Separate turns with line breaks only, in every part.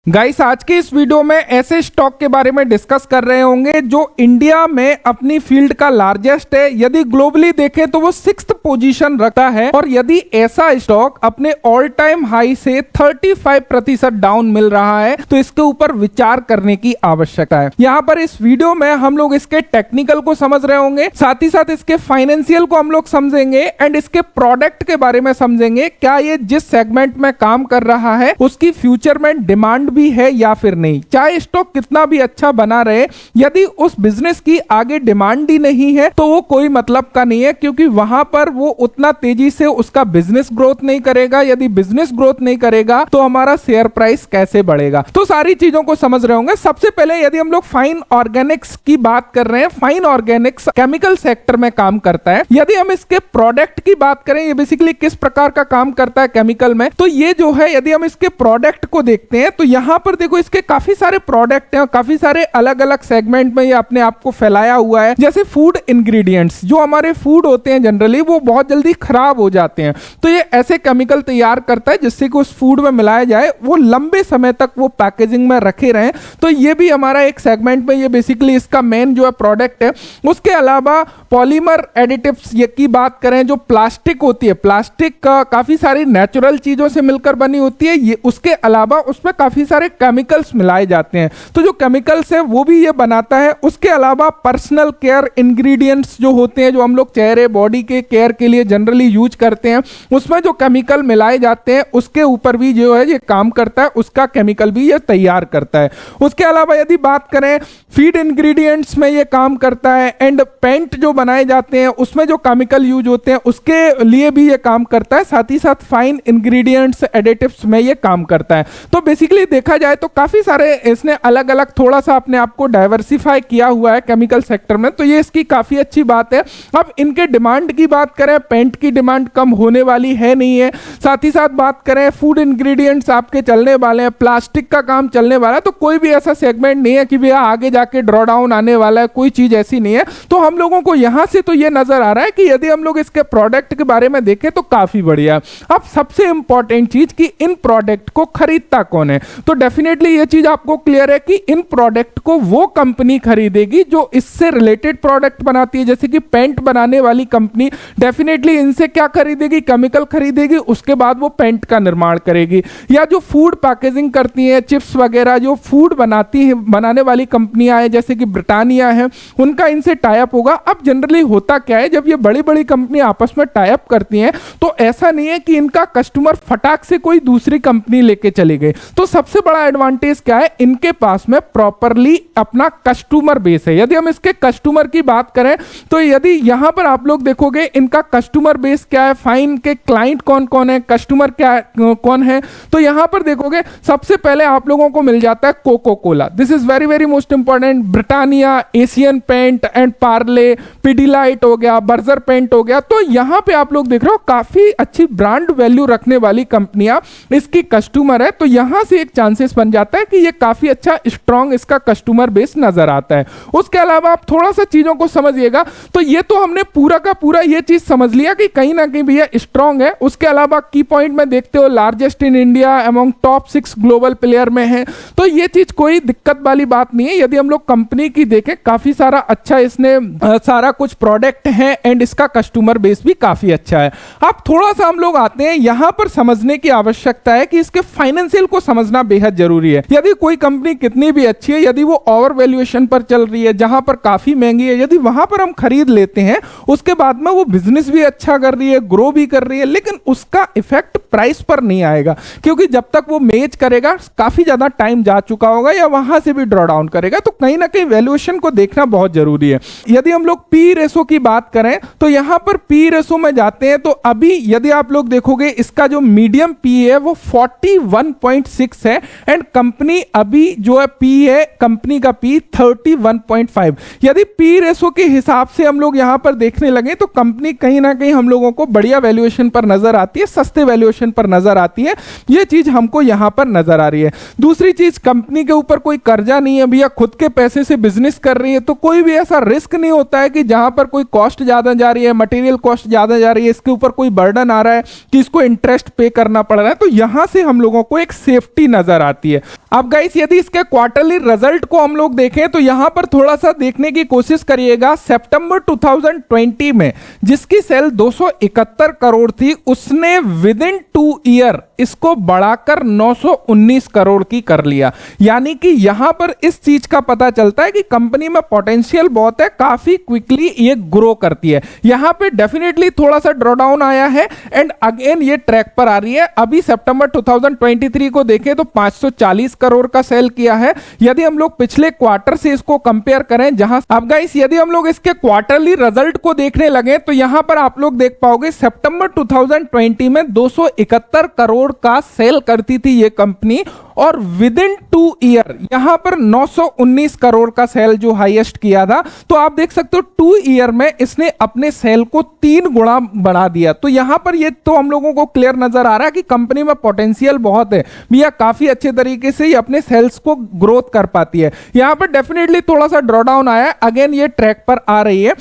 Guys, आज के इस वीडियो में ऐसे स्टॉक के बारे में डिस्कस कर रहे होंगे जो इंडिया में अपनी फील्ड का लार्जेस्ट है। यदि ग्लोबली देखें तो वो 6th पोजीशन रखता है और यदि ऐसा स्टॉक अपने ऑल टाइम हाई से 35% डाउन मिल रहा है तो इसके ऊपर विचार करने की आवश्यकता है। यहाँ पर इस वीडियो में हम लोग इसके टेक्निकल को समझ रहे होंगे, साथ ही साथ इसके फाइनेंशियल को हम लोग समझेंगे एंड इसके प्रोडक्ट के बारे में समझेंगे। क्या ये जिस सेगमेंट में काम कर रहा है उसकी फ्यूचर में डिमांड भी है या फिर नहीं। चाहे स्टॉक कितना भी अच्छा बना रहे, यदि उस बिजनेस की आगे डिमांड ही नहीं है तो वो कोई मतलब का नहीं है, क्योंकि वहां पर वो उतना तेजी से उसका बिजनेस ग्रोथ नहीं करेगा। यदि बिजनेस ग्रोथ नहीं करेगा तो हमारा शेयर प्राइस कैसे बढ़ेगा। तो सारी चीजों को समझ रहे होंगे। सबसे पहले यदि हम लोग फाइन ऑर्गेनिक्स की बात कर रहे हैं, फाइन ऑर्गेनिक्स केमिकल सेक्टर में काम करता है। यदि हम इसके प्रोडक्ट की बात करें, ये बेसिकली किस प्रकार का काम करता है केमिकल में, तो ये जो है यदि हम इसके प्रोडक्ट को देखते हैं तो यहां पर देखो इसके काफी सारे प्रोडक्ट हैं, काफी सारे अलग अलग सेगमेंट में ये अपने आप को फैलाया हुआ है। जैसे फूड इंग्रेडिएंट्स, जो हमारे फूड होते हैं जनरली वो बहुत जल्दी खराब हो जाते हैं, तो ये ऐसे केमिकल तैयार करता है जिससे कि उस फूड में मिलाया जाए, वो लंबे समय तक वो पैकेजिंग में रखे रहें। तो ये भी हमारा एक सेगमेंट में ये बेसिकली इसका मेन जो है प्रोडक्ट है। उसके अलावा पॉलीमर एडिटिव्स की बात करें, जो प्लास्टिक होती है, प्लास्टिक काफी सारी नेचुरल चीजों से मिलकर बनी होती है, ये उसके अलावा उसमें काफी सारे केमिकल्स मिलाए जाते हैं, तो जो केमिकल्स है वो भी ये बनाता है। उसके अलावा पर्सनल केयर इंग्रेडिएंट्स जो होते हैं, जो हम लोग चेहरे बॉडी के केयर के लिए जनरली यूज करते हैं, उसमें जो केमिकल मिलाए जाते हैं उसके ऊपर भी जो है ये काम करता है, उसका केमिकल भी ये तैयार करता है। उसके अलावा यदि बात करें फीड इंग्रेडिएंट्स में ये काम करता है, एंड पेंट जो बनाए जाते हैं उसमें जो केमिकल यूज होते हैं उसके लिए भी ये काम करता है। साथ ही साथ फाइन इंग्रेडिएंट्स एडिटिव्स में ये काम करता है। तो बेसिकली देखा जाए तो काफी सारे इसने अलग अलग थोड़ा सा अपने आप को डाइवर्सिफाई किया हुआ है केमिकल सेक्टर में, तो ये इसकी काफी अच्छी बात है। अब इनके डिमांड की बात करें, पेंट की डिमांड कम होने वाली है नहीं है। साथ ही साथ बात करें फूड इंग्रेडिएंट्स आपके चलने वाले हैं, प्लास्टिक का काम चलने वाला है, तो कोई भी ऐसा सेगमेंट नहीं है कि भैया आगे जाके ड्रॉ डाउन आने वाला है, कोई चीज ऐसी नहीं है। तो हम लोगों को यहां से तो ये नजर आ रहा है कि यदि हम लोग इसके प्रोडक्ट के बारे में देखें तो काफी बढ़िया। अब सबसे इंपॉर्टेंट चीज कि इन प्रोडक्ट को खरीदता कौन है, तो डेफिनेटली ये चीज आपको क्लियर है कि इन प्रोडक्ट को वो कंपनी खरीदेगी जो इससे रिलेटेड प्रोडक्ट बनाती है। जैसे कि पेंट बनाने वाली कंपनी डेफिनेटली इनसे क्या खरीदेगी, केमिकल खरीदेगी, उसके बाद वो पेंट का निर्माण करेगी। या जो फूड पैकेजिंग करती है, चिप्स वगैरह जो फूड बनाती है, बनाने वाली कंपनियां हैं जैसे कि ब्रिटानिया है, उनका इनसे टाई अप होगा। अब जनरली होता क्या है, जब ये बड़ी बड़ी कंपनी आपस में टाई अप करती हैं तो ऐसा नहीं है कि इनका कस्टमर फटाक से कोई दूसरी कंपनी लेके चली गई। तो सबसे बड़ा एडवांटेज क्या है, इनके पास में प्रॉपरली अपना कस्टमर बेस है। यदि हम इसके कस्टमर की बात करें तो यदि यहां पर आप लोग देखोगे इनका कस्टमर बेस क्या है, फाइन के क्लाइंट कौन कौन है, कस्टमर क्या कौन है, तो यहां पर देखोगे सबसे पहले आप लोगों को मिल जाता है Coca Cola. This is very very most important. Britannia, Asian paint and Parle, Pidilite हो गया, बर्जर पेंट हो गया। तो यहां पे आप लोग देख रहे हो काफी अच्छी ब्रांड वैल्यू रखने वाली कंपनियां इसकी कस्टमर है, तो यहां से एक चांसेस बन जाता है कि ये काफी अच्छा स्ट्रॉन्ग इसका कस्टमर बेस नजर आता है। उसके अलावा आप थोड़ा सा चीजों को समझिएगा, तो ये तो हमने पूरा का पूरा ये चीज समझ लिया कि कहीं ना कहीं भैया स्ट्रॉन्ग है। उसके अलावा की पॉइंट में देखते हो largest in India among top 6 global player में है, तो ये चीज कोई दिक्कत वाली बात नहीं है। यदि हम लोग कंपनी की देखें, काफी सारा अच्छा इसने सारा कुछ प्रोडक्ट है एंड इसका कस्टमर बेस भी काफी अच्छा है। अब थोड़ा सा हम लोग आते हैं यहां पर समझने की आवश्यकता है कि इसके फाइनेंशियल को समझना बेहद जरूरी है। यदि कोई कंपनी कितनी भी अच्छी है, यदि वो ओवर वैल्यूएशन पर चल रही है, जहां पर काफी महंगी है, यदि वहां पर हम खरीद लेते हैं, उसके बाद में वो बिजनेस भी अच्छा कर रही है, ग्रो भी कर रही है, लेकिन उसका इफेक्ट प्राइस पर नहीं आएगा, क्योंकि जब तक वो मेच करेगा काफी ज्यादा टाइम जा चुका होगा या वहां से भी ड्रॉ डाउन करेगा। तो कहीं ना कहीं वैल्यूएशन को देखना बहुत जरूरी है। यदि हम लोग पी रेशो की बात करें तो यहां पर पी रेशो में जाते हैं तो अभी यदि आप लोग देखोगे इसका जो मीडियम पी है वो 41.6 है, एंड कंपनी अभी जो है पी है, कंपनी का पी 31.5। यदि पी रेशो के हिसाब से हम लोग यहां पर देखने लगे तो कंपनी कहीं ना कहीं हम लोगों को बढ़िया वैल्यूएशन पर नजर आती है, सस्ते वैल्यूएशन पर नजर आती है। ये चीज हमको यहां पर नजर आ रही है। दूसरी चीज, कंपनी के ऊपर कोई कर्जा नहीं है भैया, खुद के पैसे से बिजनेस कर रही है, तो कोई भी ऐसा रिस्क नहीं होता है कि जहां पर कोई कॉस्ट ज्यादा जा रही है, मटेरियल कॉस्ट ज्यादा जा रही है, इसके ऊपर कोई बर्डन आ रहा है कि इसको इंटरेस्ट पे करना पड़ रहा है। तो यहां से हम लोगों को एक सेफ्टी नजर नजर आती है। अब गाइस यदि इसके क्वार्टरली रिजल्ट को हम लोग देखें तो यहां पर थोड़ा सा देखने की कोशिश करिएगा। सितंबर 2020 में जिसकी सेल 271 करोड़ थी, उसने विद इन 2 ईयर इसको बढ़ाकर 919 करोड़ की कर लिया। यानी कि यहां पर इस चीज का पता चलता है कि कंपनी में पोटेंशियल बहुत है, काफी क्विकली ये ग्रो करती है। यहां पे डेफिनेटली थोड़ा सा ड्रॉडाउन आया है एंड अगेन ये ट्रैक पर आ रही है। अभी सितंबर 2023 को देखें तो 540 करोड़ का सेल किया है। यदि हम लोग पिछले क्वार्टर से इसको कंपेयर करें, जहां अब गाइस यदि हम लोग इसके क्वार्टरली रिजल्ट को देखने लगे तो यहां पर आप लोग देख पाओगे सितंबर 2020 में 271 करोड़ का सेल करती थी ये कंपनी, और विद इन 2 ईयर यहां पर 919 करोड़ का सेल जो हाईएस्ट किया था। तो आप देख सकते हो 2 ईयर में इसने अपने सेल को 3 गुना बढ़ा दिया। तो यहां पर ये तो हम लोगों को क्लियर नजर आ रहा है कि कंपनी में पोटेंशियल बहुत है, भैया काफी अच्छे तरीके से ये अपने सेल्स को ग्रोथ कर पाती है। यहां पर डेफिनेटली थोड़ा सा ड्रॉडाउन आया है, अगेन ये ट्रैक पर आ रही है।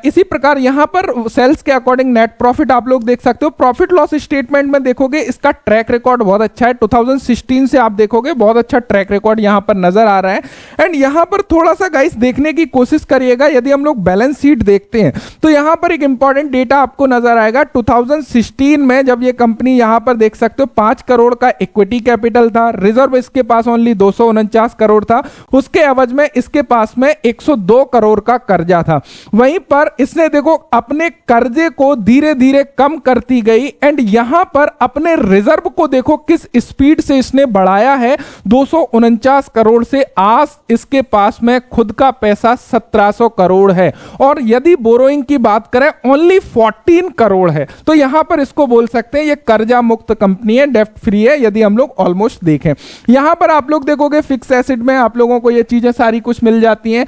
इसी प्रकार यहां पर सेल्स के अकॉर्डिंग नेट प्रॉफिट आप लोग देख सकते हो। प्रॉफिट लॉस स्टेटमेंट में देखोगे इसका ट्रैक रिकॉर्ड बहुत अच्छा है। 2016 से आप देखोगे बहुत अच्छा ट्रैक रिकॉर्ड यहां पर नजर आ रहा है। एंड यहां पर थोड़ा सा गाइस देखने की कोशिश करिएगा, यदि हम लोग बैलेंस शीट देखते हैं तो यहां पर एक इंपॉर्टेंट डेटा आपको नजर आएगा। 2016 में जब ये कंपनी यहां पर देख सकते हो 5 करोड़ का इक्विटी कैपिटल था, रिजर्व इसके पास ओनली 249 करोड़ था, उसके एवज में इसके पास में 102 करोड़ का कर्जा था। वहीं पर इसने देखो अपने कर्जे को धीरे धीरे कम करती गई एंड यहां पर अपने रिजर्व को देखो किस स्पीड से इसने बढ़ाया है। 249 करोड़ से आज इसके पास में खुद का पैसा 1700 करोड़ है, और यदि बोरोइंग की बात करें ओनली 14 करोड़ है। तो यहां पर इसको बोल सकते हैं ये कर्जा मुक्त कंपनी है, डेप्ट फ्री है, यदि हम लोग ऑलमोस्ट देखें। यहां पर आप लोग देखोगे फिक्स एसेट में आप लोगों को ये चीजें सारी कुछ मिल जाती हैं।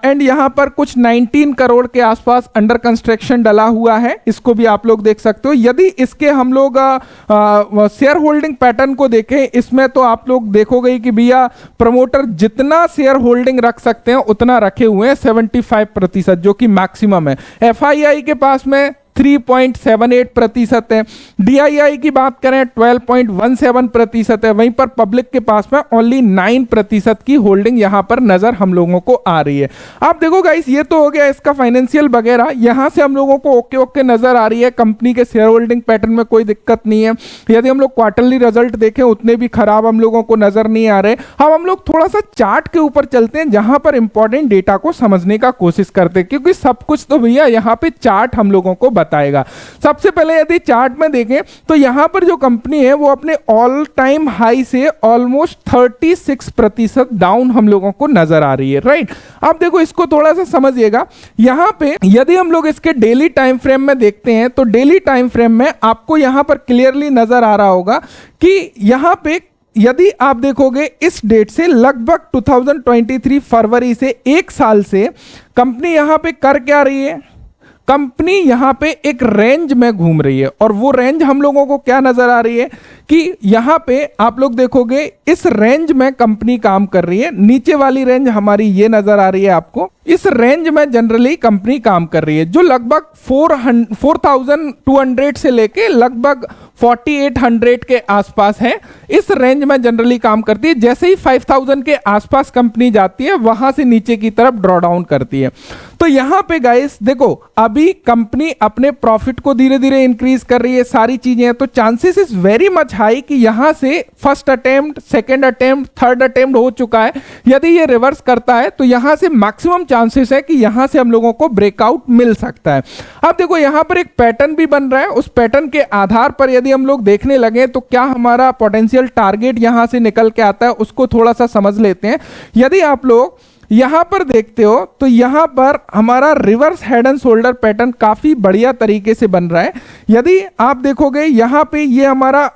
एंड यहां पर कुछ 19 करोड़ के आसपास अंडर कंस्ट्रक्शन डला हुआ है, इसको भी आप लोग देख सकते हो। यदि इसके हम लोग शेयर होल्डिंग पैटर्न को देखें, इसमें तो आप लोग देखोगे कि भैया प्रमोटर जितना शेयर होल्डिंग रख सकते हैं उतना रखे हुए हैं, 75% जो कि मैक्सिमम है। एफआईआई के पास में 3.78% है। डीआईआई की बात करें 12.17% है। वहीं पर पब्लिक के पास में ओनली 9% की होल्डिंग यहां पर नजर हम लोगों को आ रही है। आप देखो गाइस ये तो हो गया इसका फाइनेंशियल वगैरह, यहां से हम लोगों को ओके ओके नजर आ रही है। कंपनी के शेयर होल्डिंग पैटर्न में कोई दिक्कत नहीं है। यदि हम लोग क्वार्टरली रिजल्ट देखें उतने भी खराब हम लोगों को नजर नहीं आ रहे। अब हम लोग थोड़ा सा चार्ट के ऊपर चलते हैं, जहां पर इंपॉर्टेंट डेटा को समझने का कोशिश करते हैं, क्योंकि सब कुछ तो भैया यहां पे चार्ट हम लोगों को बताएगा। सबसे पहले यदि चार्ट में देखें तो यहां पर जो कंपनी है वो अपने ऑल टाइम हाई से ऑलमोस्ट 36% डाउन हम लोगों को नजर आ रही है, राइट। अब देखो इसको थोड़ा सा समझिएगा। यहां पे यदि हम लोग इसके डेली टाइम फ्रेम में देखते हैं तो डेली टाइम फ्रेम में आपको यहां पर क्लियरली नजर आ रहा होगा कि यहां पे यदि आप देखोगे इस डेट से लगभग 2023 फरवरी से 1 साल से कंपनी यहां पे कर क्या रही है, कंपनी यहां पे एक रेंज में घूम रही है। और वो रेंज हम लोगों को क्या नजर आ रही है कि यहां पे आप लोग देखोगे इस रेंज में कंपनी काम कर रही है। नीचे वाली रेंज हमारी ये नजर आ रही है आपको, इस रेंज में जनरली कंपनी काम कर रही है, जो लगभग 4200 से लेके लगभग 4800 के आसपास है। इस रेंज में जनरली काम करती है। जैसे ही 5000 के आसपास कंपनी जाती है वहां से नीचे की तरफ ड्रॉ डाउन करती है। तो यहां पे गाइस देखो अभी कंपनी अपने प्रॉफिट को धीरे धीरे इंक्रीज कर रही है, सारी चीजें, तो chances is very much high कि यहां से first attempt, second attempt, third attempt हो चुका है। यदि ये रिवर्स करता है तो यहां से मैक्सिमम चांसेस है कि यहां से हम लोगों को ब्रेकआउट मिल सकता है। अब देखो यहां पर एक पैटर्न भी बन रहा है, उस पैटर्न के आधार पर यदि हम लोग देखने लगे तो क्या हमारा पोटेंशियल टारगेट यहां से निकल के आता है उसको थोड़ा सा समझ लेते हैं। यदि आप लोग यहां पर देखते हो तो यहां पर हमारा reverse head and shoulder pattern काफी बढ़िया तरीके से बन रहा है। यदि आप देखोगे यहां पे ये हमारा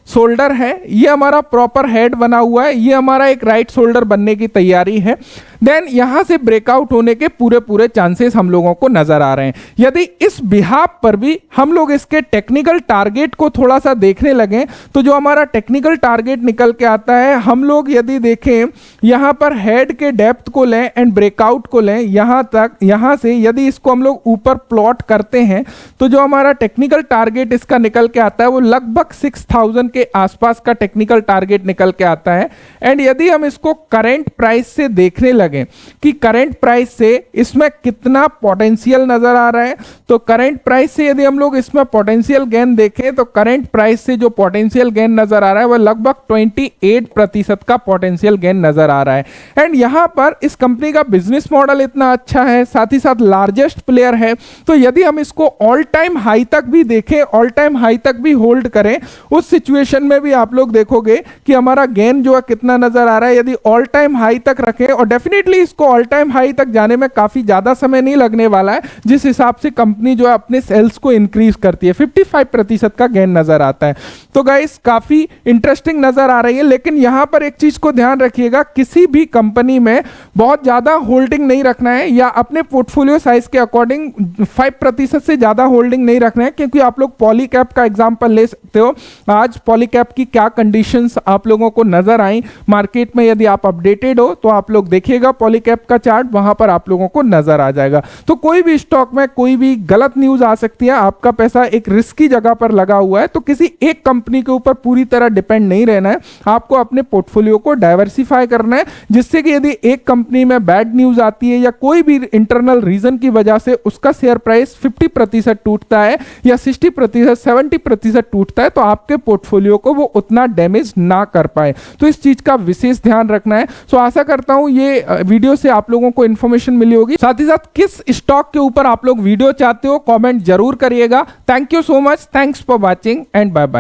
शोल्डर है, ये हमारा प्रॉपर हेड बना हुआ है, ये हमारा एक राइट शोल्डर बनने की तैयारी है। देन यहां से ब्रेकआउट होने के पूरे पूरे चांसेस हम लोगों को नजर आ रहे हैं। यदि इस बिहाफ पर भी हम लोग इसके टेक्निकल टारगेट को थोड़ा सा देखने लगे तो जो हमारा टेक्निकल टारगेट निकल के आता है, हम लोग यदि देखें यहां पर हेड के डेप्थ को लें एंड ब्रेकआउट को लें यहां तक, यहां से यदि इसको हम लोग ऊपर प्लॉट करते हैं तो जो हमारा टेक्निकल टारगेट इसका निकल के आता है वो लगभग 6000 के आसपास का टेक्निकल टारगेट निकल के आता है। एंड यदि हम इसको करंट प्राइस से देखने लगे कि करंट प्राइस से इसमें कितना पोटेंशियल नजर आ रहा है, तो करंट प्राइस से यदि हम लोग इसमें पोटेंशियल गेन देखें तो करंट प्राइस से जो पोटेंशियल गेन नजर आ रहा है वह लगभग 28% का पोटेंशियल गेन नजर आ रहा है। एंड यहां पर इस कंपनी का बिजनेस मॉडल इतना अच्छा है, साथ ही साथ लार्जेस्ट प्लेयर है, तो यदि हम इसको ऑल टाइम हाई तक भी देखें, ऑल टाइम हाई तक भी होल्ड करें, उस सिचुएशन में भी आप लोग देखोगे कि हमारा गेन जो है कितना नजर आ रहा है। यदि ऑल टाइम हाई तक रखें, और डेफिनेटली इसको ऑल टाइम हाई तक जाने में काफी ज्यादा समय नहीं लगने वाला है, जिस हिसाब से कंपनी जो है अपने सेल्स को इंक्रीज करती है, 55% का गेन नजर आता है। तो गाइस काफी इंटरेस्टिंग नजर आ रही है, लेकिन यहां पर एक चीज को ध्यान रखिएगा, किसी भी कंपनी में बहुत ज्यादा होल्डिंग नहीं रखना है या अपने पोर्टफोलियो साइज के अकॉर्डिंग 5% से ज्यादा होल्डिंग नहीं रखना है, क्योंकि आप लोग पॉलीकैप का एग्जांपल ले सकते हो। आज पॉलीकैप की क्या कंडीशंस आप लोगों को नजर आई मार्केट में, यदि आप अपडेटेड हो तो आप लोग देखिएगा पॉलीकैप का चार्ट, वहां पर आप लोगों को नजर आ जाएगा। तो कोई भी स्टॉक में कोई भी गलत न्यूज आ सकती है, आपका पैसा एक रिस्की जगह पर लगा हुआ है, तो किसी एक कंपनी के ऊपर पूरी तरह डिपेंड नहीं रहना है, आपको अपने पोर्टफोलियो को डाइवर्सिफाई करना है, जिससे कि यदि एक कंपनी में बैड न्यूज आती है या कोई भी इंटरनल रीजन की वजह से उसका शेयर प्राइस 50% टूटता है या 60%, 70% टूटता है, तो आपके पोर्टफोलियो को वो उतना डैमेज ना कर पाए। तो इस चीज का विशेष ध्यान रखना है। सो आशा करता हूं ये वीडियो से आप लोगों को इंफॉर्मेशन मिली होगी। साथ ही साथ किस स्टॉक के ऊपर आप लोग वीडियो चाहते हो कमेंट जरूर करिएगा। Thank you so much, thanks for watching and bye bye.